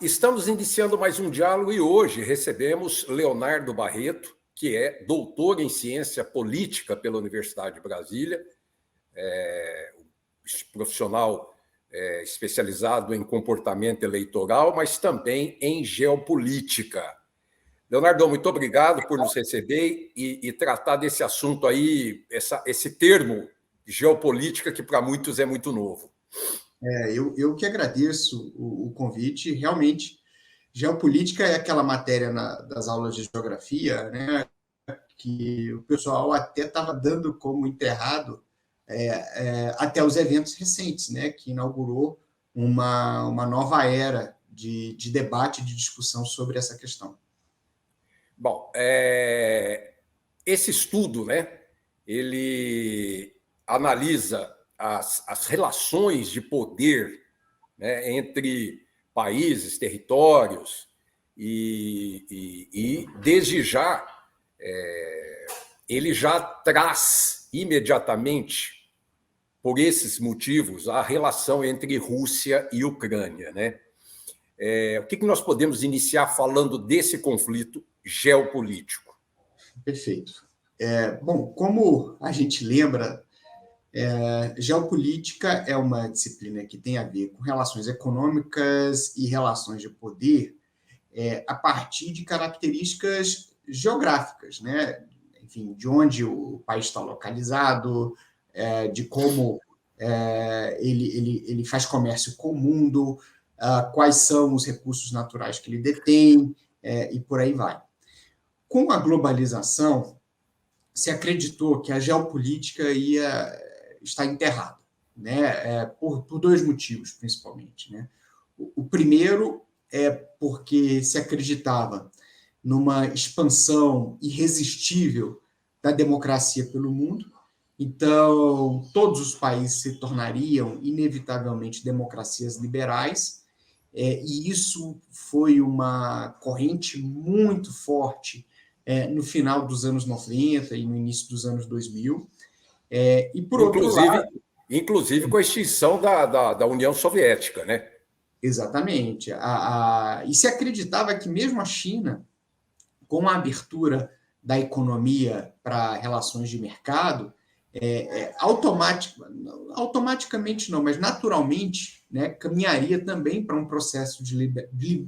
Estamos iniciando mais um diálogo e hoje recebemos Leonardo Barreto, que é doutor em ciência política pela Universidade de Brasília, profissional especializado em comportamento eleitoral, mas também em geopolítica. Leonardo, muito obrigado por nos receber e tratar desse assunto aí, esse termo geopolítica que para muitos é muito novo. Eu que agradeço o convite. Realmente, geopolítica é aquela matéria das aulas de geografia, né, que o pessoal até estava dando como enterrado até os eventos recentes, né, que inaugurou uma nova era de debate, de discussão sobre essa questão. Bom, esse estudo, né, ele analisa as relações de poder, né, entre países, territórios, e desde já ele já traz imediatamente, por esses motivos, a relação entre Rússia e Ucrânia, né? O que nós podemos iniciar falando desse conflito geopolítico? Perfeito. Bom, como a gente lembra, geopolítica é uma disciplina que tem a ver com relações econômicas e relações de poder a partir de características geográficas, né? Enfim, de onde o país está localizado, de como ele faz comércio com o mundo, quais são os recursos naturais que ele detém, e por aí vai. Com a globalização, se acreditou que a geopolítica ia estar enterrada, né? Por dois motivos, principalmente. Né? O primeiro é porque se acreditava numa expansão irresistível da democracia pelo mundo, então todos os países se tornariam inevitavelmente democracias liberais, e isso foi uma corrente muito forte no final dos anos 90 e no início dos anos 2000. E, por outro lado... Inclusive com a extinção da União Soviética, né? Exatamente. E se acreditava que mesmo a China, com a abertura da economia para relações de mercado, automaticamente não, mas naturalmente, né, caminharia também para um processo de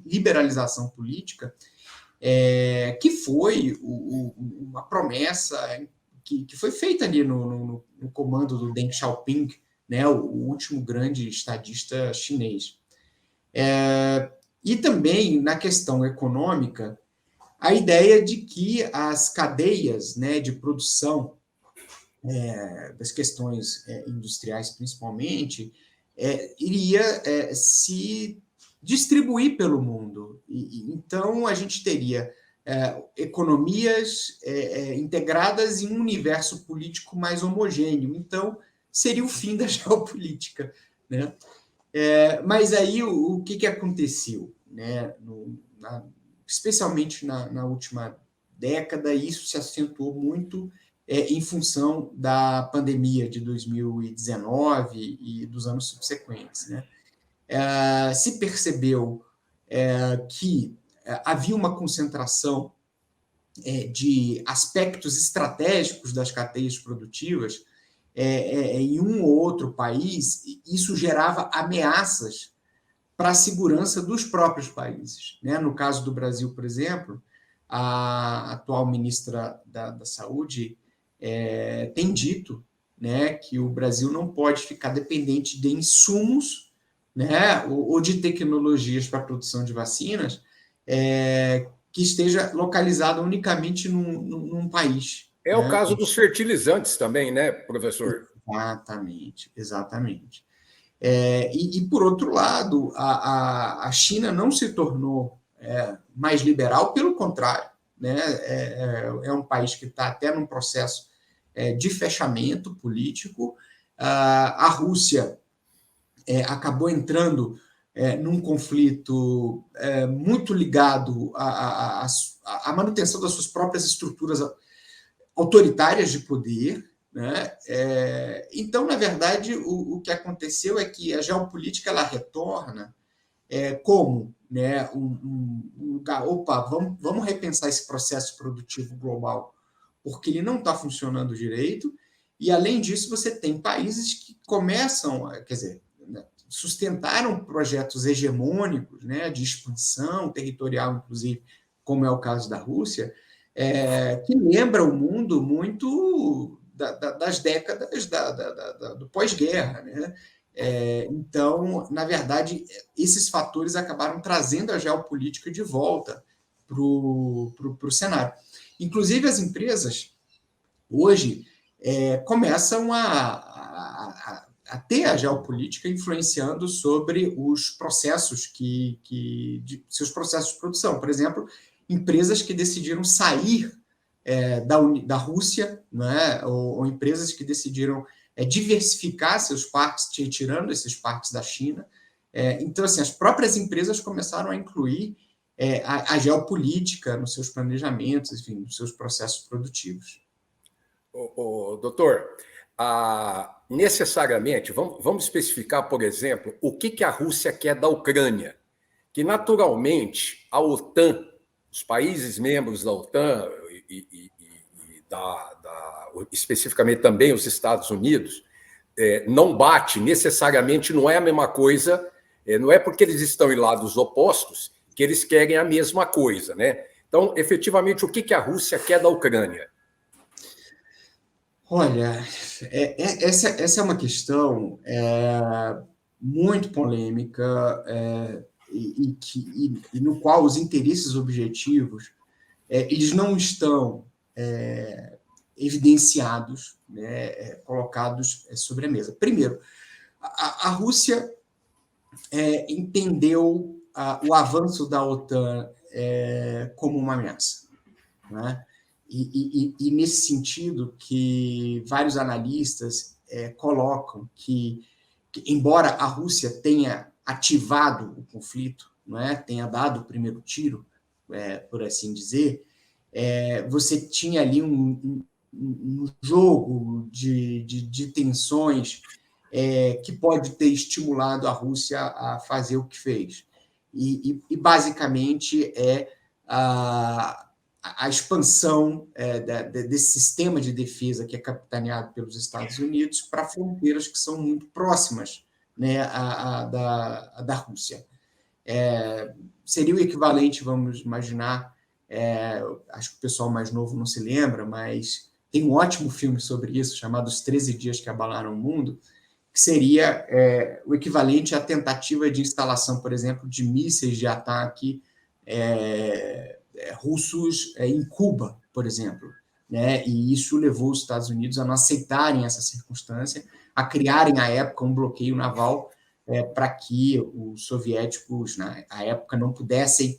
liberalização política, que foi uma promessa que foi feita ali no comando do Deng Xiaoping, né, o último grande estadista chinês. E também, na questão econômica, a ideia de que as cadeias, né, de produção das questões industriais, principalmente, iria se distribuir pelo mundo. Então, a gente teria economias integradas em um universo político mais homogêneo. Então, seria o fim da geopolítica, né? Mas aí o que aconteceu, né? Especialmente na última década, isso se acentuou muito em função da pandemia de 2019 e dos anos subsequentes. Né? Se percebeu que havia uma concentração de aspectos estratégicos das cadeias produtivas em um ou outro país, isso gerava ameaças para a segurança dos próprios países. Né? No caso do Brasil, por exemplo, a atual ministra da Saúde tem dito, né, que o Brasil não pode ficar dependente de insumos, né, ou de tecnologias para a produção de vacinas que esteja localizada unicamente num país. É o Né? caso dos fertilizantes também, né, professor? Exatamente. E, por outro lado, a China não se tornou mais liberal, pelo contrário, né? É um país que está até num processo de fechamento político. A Rússia acabou entrando num conflito muito ligado à manutenção das suas próprias estruturas autoritárias de poder. Né? Então, na verdade, o que aconteceu é que a geopolítica ela retorna como, né, um lugar, opa, vamos repensar esse processo produtivo global, porque ele não está funcionando direito, e, além disso, você tem países que começam, quer dizer, né, sustentaram projetos hegemônicos, né, de expansão territorial, inclusive, como é o caso da Rússia, que lembra o mundo muito das décadas do pós-guerra, né? Então, na verdade, esses fatores acabaram trazendo a geopolítica de volta para o cenário. Inclusive, as empresas, hoje, começam a ter a geopolítica influenciando sobre os processos seus processos de produção. Por exemplo, empresas que decidiram sair da Rússia, né, ou empresas que decidiram diversificar seus parques, tirando esses parques da China. Então, assim, as próprias empresas começaram a incluir a geopolítica nos seus planejamentos, enfim, nos seus processos produtivos. Doutor, necessariamente, vamos especificar, por exemplo, o que a Rússia quer da Ucrânia, que naturalmente a OTAN, os países membros da OTAN especificamente também os Estados Unidos, não bate necessariamente, não é a mesma coisa, não é porque eles estão em lados opostos que eles querem a mesma coisa, né? Então, efetivamente, o que a Rússia quer da Ucrânia? Olha, essa é uma questão muito polêmica e no qual os interesses objetivos eles não estão evidenciados, né, colocados sobre a mesa. Primeiro, a Rússia entendeu o avanço da OTAN como uma ameaça, né? E nesse sentido que vários analistas colocam que, embora a Rússia tenha ativado o conflito, não é? Tenha dado o primeiro tiro, por assim dizer, você tinha ali um jogo de tensões que pode ter estimulado a Rússia a fazer o que fez. E basicamente a expansão desse sistema de defesa que é capitaneado pelos Estados Unidos para fronteiras que são muito próximas, né, da Rússia. Seria o equivalente, vamos imaginar, acho que o pessoal mais novo não se lembra, mas tem um ótimo filme sobre isso, chamado Os 13 Dias que Abalaram o Mundo, que seria o equivalente à tentativa de instalação, por exemplo, de mísseis de ataque russos em Cuba, por exemplo, né? E isso levou os Estados Unidos a não aceitarem essa circunstância, a criarem, à época, um bloqueio naval para que os soviéticos, na época, não pudessem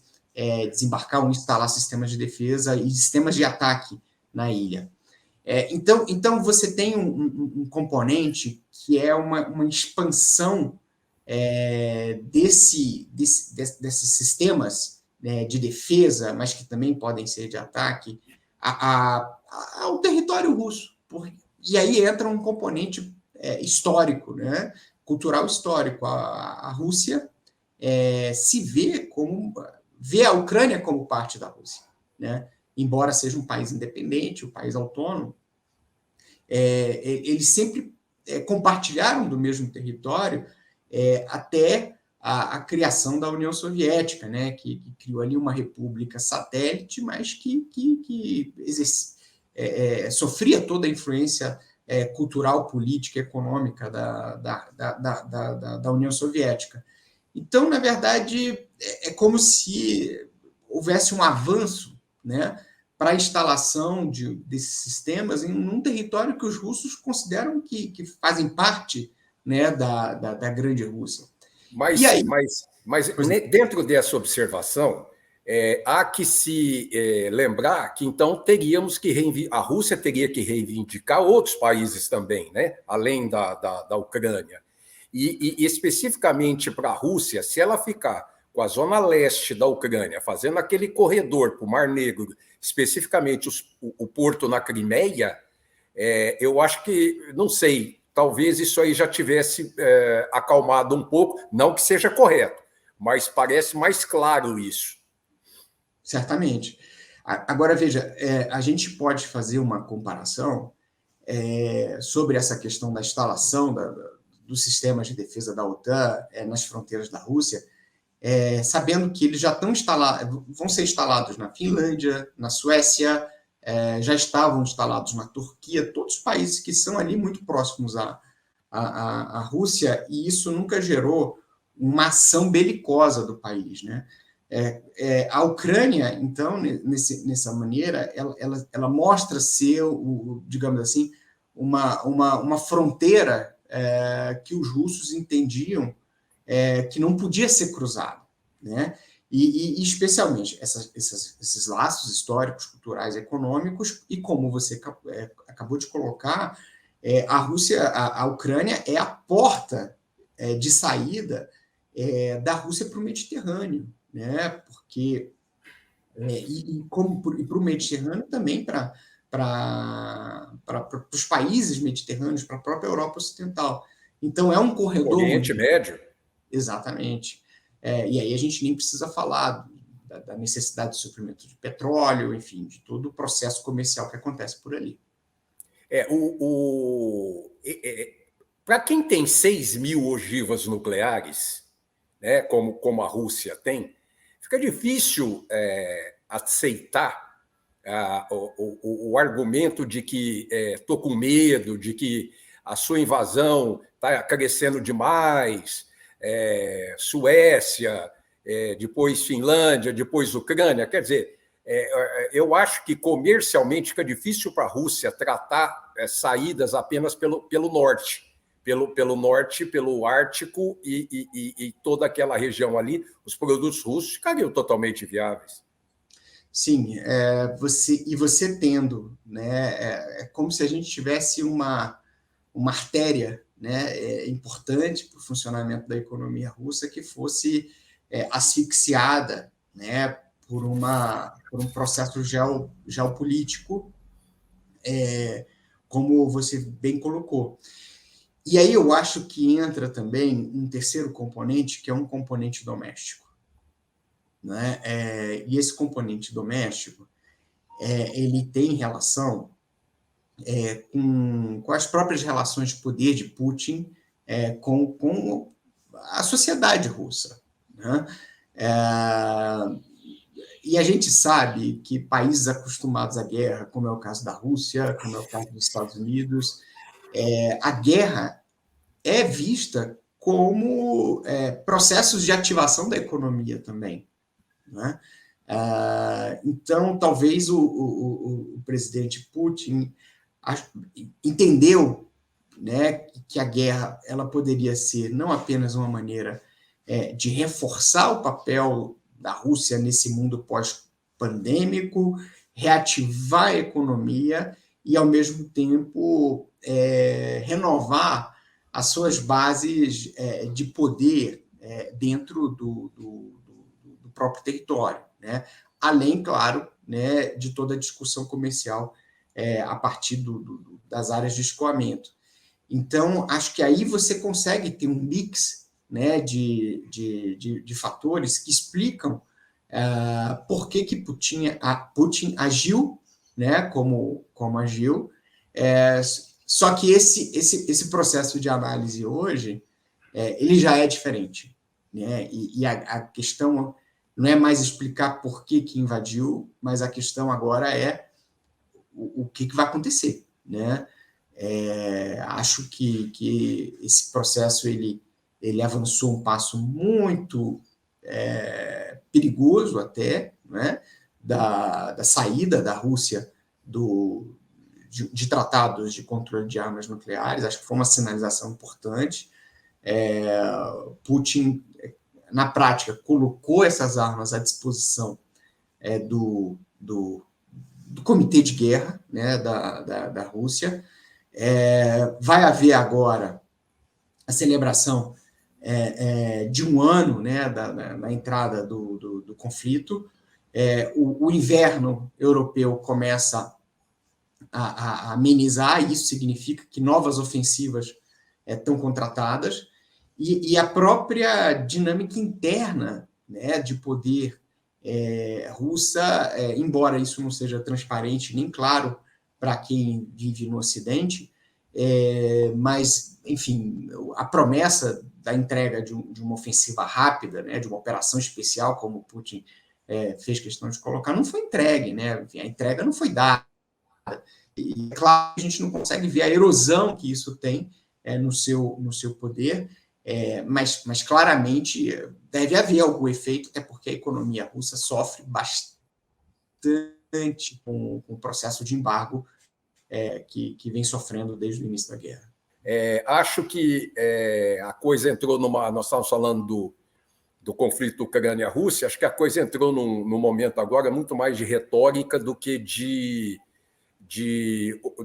desembarcar ou instalar sistemas de defesa e sistemas de ataque na ilha. Então, você tem um componente que é uma expansão desses sistemas de defesa, mas que também podem ser de ataque, ao território russo. E aí entra um componente histórico, né? Cultural histórico. A Rússia vê a Ucrânia como parte da Rússia, né? Embora seja um país independente, um país autônomo, eles sempre compartilharam do mesmo território até a criação da União Soviética, né, que criou ali uma república satélite, mas que sofria toda a influência cultural, política, econômica da União Soviética. Então, na verdade, é como se houvesse um avanço, né, para a instalação desses sistemas em um território que os russos consideram que fazem parte, né, da grande Rússia. Mas dentro dessa observação, há que se lembrar que, então, a Rússia teria que reivindicar outros países também, né, além da Ucrânia. E especificamente para a Rússia, se ela ficar com a zona leste da Ucrânia, fazendo aquele corredor para o Mar Negro, especificamente o porto na Crimeia, eu acho que, não sei, talvez isso aí já tivesse acalmado um pouco, não que seja correto, mas parece mais claro isso. Certamente. Agora, veja, a gente pode fazer uma comparação sobre essa questão da instalação dos sistemas de defesa da OTAN nas fronteiras da Rússia, sabendo que eles já estão instalados, vão ser instalados na Finlândia, na Suécia, já estavam instalados na Turquia, todos os países que são ali muito próximos à Rússia, e isso nunca gerou uma ação belicosa do país, né? A Ucrânia, então, nessa maneira, ela mostra ser, digamos assim, uma fronteira que os russos entendiam que não podia ser cruzada, né? E especialmente esses laços históricos, culturais, econômicos, e como você acabou de colocar, a Ucrânia é a porta de saída da Rússia para o Mediterrâneo, né? Porque e para o Mediterrâneo também para os países mediterrâneos, para a própria Europa Ocidental. Então é um corredor Oriente Médio. Exatamente. E aí a gente nem precisa falar da necessidade de suprimento de petróleo, enfim, de todo o processo comercial que acontece por ali. Para quem tem 6.000 ogivas nucleares, né, como a Rússia tem, fica difícil aceitar o argumento de que estou com medo, de que a sua invasão está crescendo demais, Suécia, depois Finlândia, depois Ucrânia. Quer dizer, eu acho que comercialmente fica difícil para a Rússia tratar saídas apenas pelo norte. Pelo norte, pelo Ártico e toda aquela região ali, os produtos russos ficariam totalmente viáveis. Sim, você tendo, né, é como se a gente tivesse uma artéria, né, importante para o funcionamento da economia russa que fosse asfixiada, né, por um processo geopolítico, como você bem colocou. E aí eu acho que entra também um terceiro componente, que é um componente doméstico, né? E esse componente doméstico, ele tem relação com as próprias relações de poder de Putin com a sociedade russa, né? E a gente sabe que países acostumados à guerra, como é o caso da Rússia, como é o caso dos Estados Unidos, a guerra é vista como processos de ativação da economia também, né? Então, talvez o presidente Putin entendeu, né, que a guerra ela poderia ser não apenas uma maneira de reforçar o papel da Rússia nesse mundo pós-pandêmico, reativar a economia e, ao mesmo tempo, renovar as suas bases de poder dentro do próprio território, né? Além, claro, né, de toda a discussão comercial a partir das áreas de escoamento. Então, acho que aí você consegue ter um mix, né, de fatores que explicam por que Putin agiu, né, como agiu. Só que esse processo de análise hoje, ele já é diferente, né? E a questão não é mais explicar por que invadiu, mas a questão agora é o que vai acontecer, né? Acho que esse processo ele avançou um passo muito perigoso até, né? Da saída da Rússia de tratados de controle de armas nucleares. Acho que foi uma sinalização importante. Putin, na prática, colocou essas armas à disposição do Comitê de Guerra, né, da Rússia. Vai haver agora a celebração de um ano, né, da entrada do conflito. O inverno europeu começa a amenizar, e isso significa que novas ofensivas estão contratadas, e a própria dinâmica interna, né, de poder russa, embora isso não seja transparente nem claro para quem vive no Ocidente, mas, enfim, a promessa da entrega de uma ofensiva rápida, né, de uma operação especial, como o Putin fez questão de colocar, não foi entregue, né? Enfim, a entrega não foi dada. E, claro, a gente não consegue ver a erosão que isso tem no seu poder, mas claramente deve haver algum efeito, até porque a economia russa sofre bastante com o processo de embargo que vem sofrendo desde o início da guerra. Acho que a coisa entrou numa. Nós estávamos falando do conflito Ucrânia-Rússia, acho que a coisa entrou num momento agora muito mais de retórica do que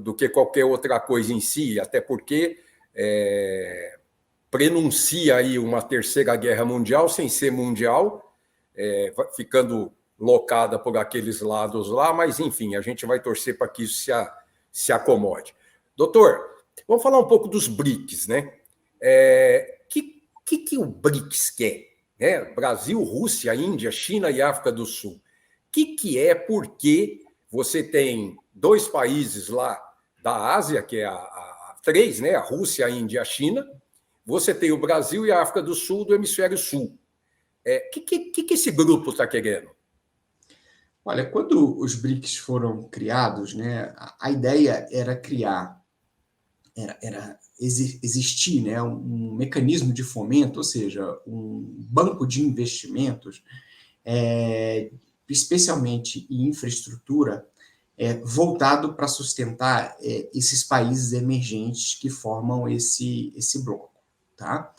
do que qualquer outra coisa em si, até porque prenuncia aí uma terceira guerra mundial sem ser mundial, ficando locada por aqueles lados lá, mas enfim, a gente vai torcer para que isso se acomode. Doutor, vamos falar um pouco dos BRICS, né? Que o BRICS quer? Né? Brasil, Rússia, Índia, China e África do Sul. Que é porque você tem 2 países lá da Ásia, que é três, né? A Rússia, a Índia e a China. Você tem o Brasil e a África do Sul do hemisfério sul. Que esse grupo está querendo? Olha, quando os BRICS foram criados, né, a ideia era criar, era existir, né, um mecanismo de fomento, ou seja, um banco de investimentos, especialmente em infraestrutura, voltado para sustentar esses países emergentes que formam esse bloco, tá?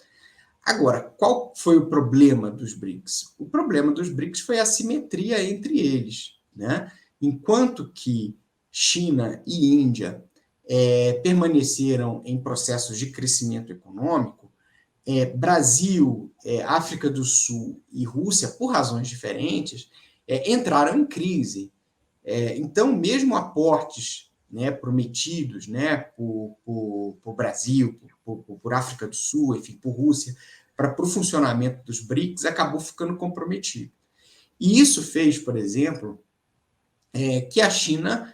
Agora, qual foi o problema dos BRICS? O problema dos BRICS foi a assimetria entre eles, né? Enquanto que China e Índia permaneceram em processos de crescimento econômico, Brasil, África do Sul e Rússia, por razões diferentes, entraram em crise. Então, mesmo aportes, né, prometidos, né, por Brasil, por África do Sul, enfim, por Rússia, para o funcionamento dos BRICS, acabou ficando comprometido. E isso fez, por exemplo, que a China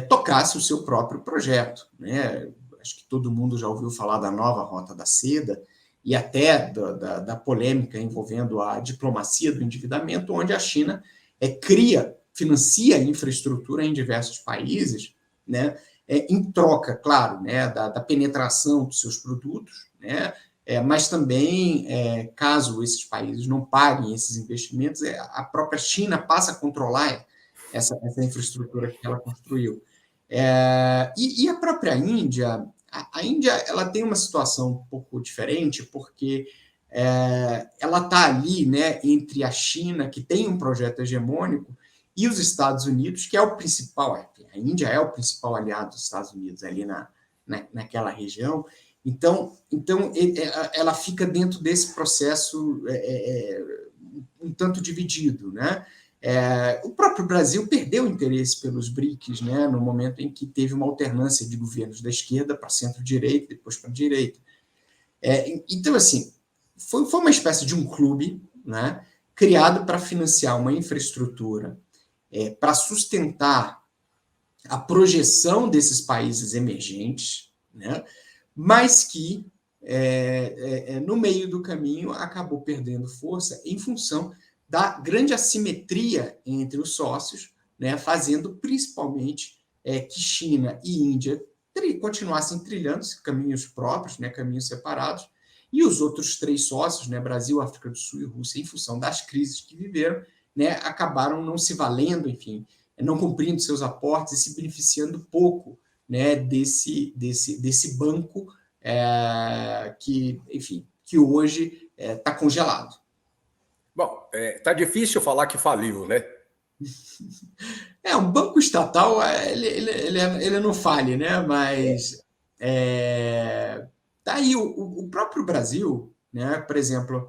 tocasse o seu próprio projeto, né? Acho que todo mundo já ouviu falar da nova Rota da Seda e até da polêmica envolvendo a diplomacia do endividamento, onde a China financia infraestrutura em diversos países, né? Em troca, claro, né, da penetração dos seus produtos, né? Mas também, caso esses países não paguem esses investimentos, a própria China passa a controlar essa infraestrutura que ela construiu. E a própria Índia, a Índia ela tem uma situação um pouco diferente, porque ela está ali, né, entre a China, que tem um projeto hegemônico, e os Estados Unidos, que é o principal, a Índia é o principal aliado dos Estados Unidos ali naquela região. Então ela fica dentro desse processo um tanto dividido, né? O próprio Brasil perdeu interesse pelos BRICS, né, no momento em que teve uma alternância de governos da esquerda para centro-direita, depois para a direita. Então, assim, foi uma espécie de um clube, né, criado para financiar uma infraestrutura para sustentar a projeção desses países emergentes, né, mas que, no meio do caminho, acabou perdendo força em função da grande assimetria entre os sócios, né, fazendo principalmente que China e Índia continuassem trilhando caminhos próprios, né, caminhos separados, e os outros 3 sócios, né, Brasil, África do Sul e Rússia, em função das crises que viveram, né, acabaram não se valendo, enfim, não cumprindo seus aportes e se beneficiando pouco, né, desse banco que hoje está congelado. Bom, tá difícil falar que faliu, né? Um banco estatal, ele não fale, né? Mas tá aí o próprio Brasil, né? Por exemplo,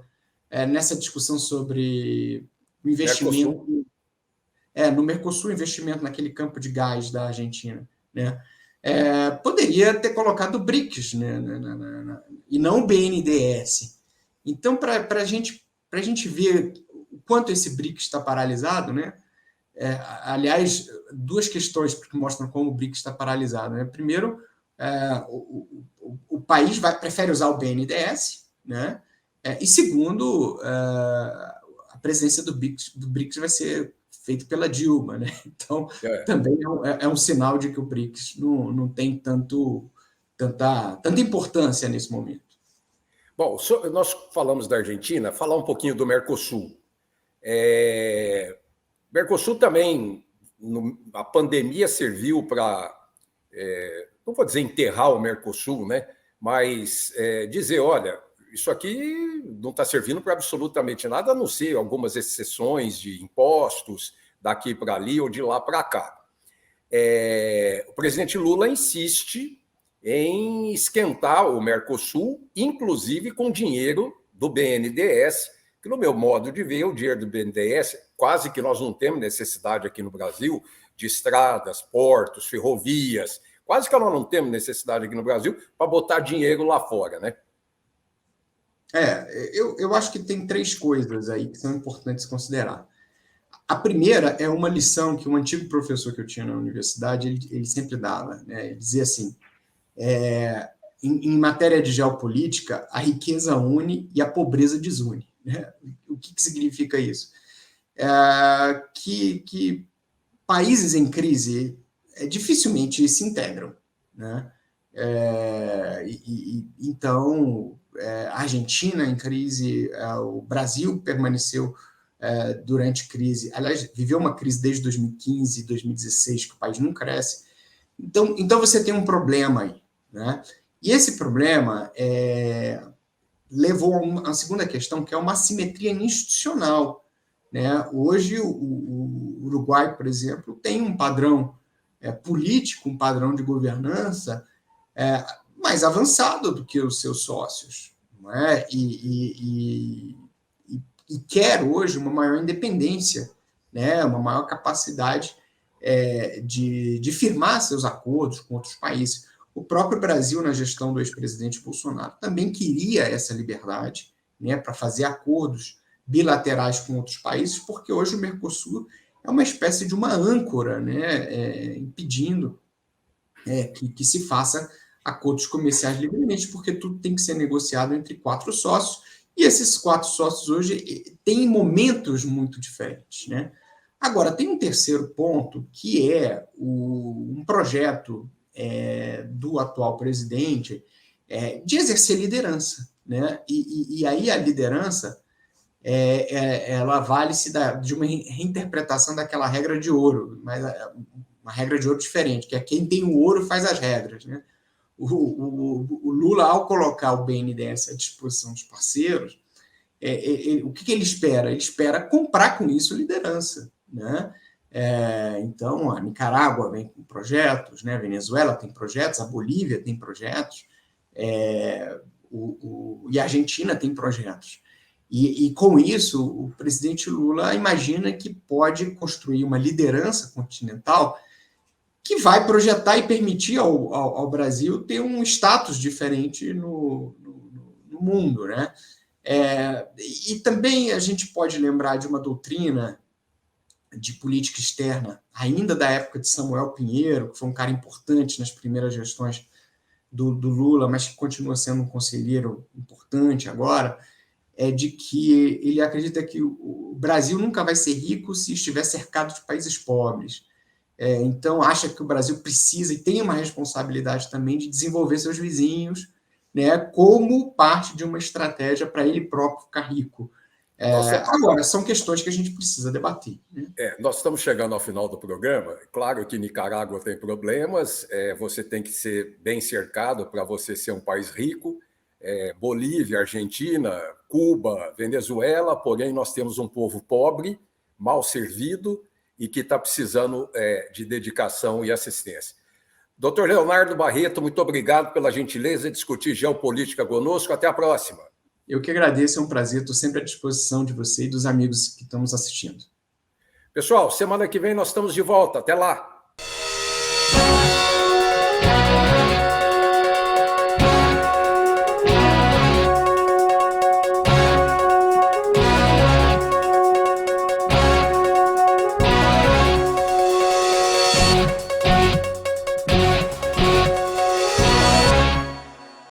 nessa discussão sobre o investimento Mercosul. no Mercosul, investimento naquele campo de gás da Argentina, né? Poderia ter colocado o BRICS, né? E não o BNDES. Então, para a gente ver o quanto esse BRICS está paralisado, né? Aliás, duas questões que mostram como o BRICS está paralisado. Né? Primeiro, o país prefere usar o BNDES, né? E segundo, a presidência do BRICS vai ser feita pela Dilma. Né? Então, também é um sinal de que o BRICS não tem tanta importância nesse momento. Bom, nós falamos da Argentina, falar um pouquinho do Mercosul. Mercosul também, a pandemia serviu para, não vou dizer enterrar o Mercosul, né? Mas dizer, olha, isso aqui não está servindo para absolutamente nada, a não ser algumas exceções de impostos daqui para ali ou de lá para cá. O presidente Lula insiste em esquentar o Mercosul, inclusive com dinheiro do BNDES, que, no meu modo de ver, o dinheiro do BNDES, quase que nós não temos necessidade aqui no Brasil de estradas, portos, ferrovias, quase que nós não temos necessidade aqui no Brasil para botar dinheiro lá fora, né? Eu acho que tem três coisas aí que são importantes considerar. A primeira é uma lição que um antigo professor que eu tinha na universidade, ele sempre dava, né? Ele dizia assim, em matéria de geopolítica, a riqueza une e a pobreza desune. Né? O que significa isso? Que países em crise dificilmente se integram. Né? Então, a Argentina em crise, o Brasil permaneceu durante crise, aliás, viveu uma crise desde 2015, 2016, que o país não cresce. Então você tem um problema aí. Né? E esse problema levou a uma segunda questão, que é uma assimetria institucional. Né? Hoje, o Uruguai, por exemplo, tem um padrão político, um padrão de governança mais avançado do que os seus sócios. Não é? E quer hoje uma maior independência, né? Uma maior capacidade de firmar seus acordos com outros países. O próprio Brasil, na gestão do ex-presidente Bolsonaro, também queria essa liberdade, né, para fazer acordos bilaterais com outros países, porque hoje o Mercosul é uma espécie de uma âncora, né, impedindo que se faça acordos comerciais livremente, porque tudo tem que ser negociado entre quatro sócios, e esses quatro sócios hoje têm momentos muito diferentes. Né? Agora, tem um terceiro ponto, que é um projeto do atual presidente de exercer liderança. Né? E aí a liderança ela vale-se de uma reinterpretação daquela regra de ouro, mas uma regra de ouro diferente, que é quem tem o ouro faz as regras. Né? O Lula, ao colocar o BNDES à disposição dos parceiros, o que ele espera? Ele espera comprar com isso liderança. Né? Então, a Nicarágua vem com projetos, né? A Venezuela tem projetos, a Bolívia tem projetos, e a Argentina tem projetos. E com isso, o presidente Lula imagina que pode construir uma liderança continental que vai projetar e permitir ao Brasil ter um status diferente no mundo. Né? E também a gente pode lembrar de uma doutrina de política externa, ainda da época de Samuel Pinheiro, que foi um cara importante nas primeiras gestões do Lula, mas que continua sendo um conselheiro importante agora, de que ele acredita que o Brasil nunca vai ser rico se estiver cercado de países pobres. Então, acha que o Brasil precisa e tem uma responsabilidade também de desenvolver seus vizinhos, né, como parte de uma estratégia para ele próprio ficar rico. Agora, são questões que a gente precisa debater. Né? Nós estamos chegando ao final do programa. Claro que Nicarágua tem problemas, você tem que ser bem cercado para você ser um país rico. Bolívia, Argentina, Cuba, Venezuela, porém nós temos um povo pobre, mal servido e que está precisando de dedicação e assistência. Doutor Leonardo Barreto, muito obrigado pela gentileza de discutir geopolítica conosco. Até a próxima. Eu que agradeço, é um prazer, estou sempre à disposição de você e dos amigos que estamos assistindo. Pessoal, semana que vem nós estamos de volta. Até lá!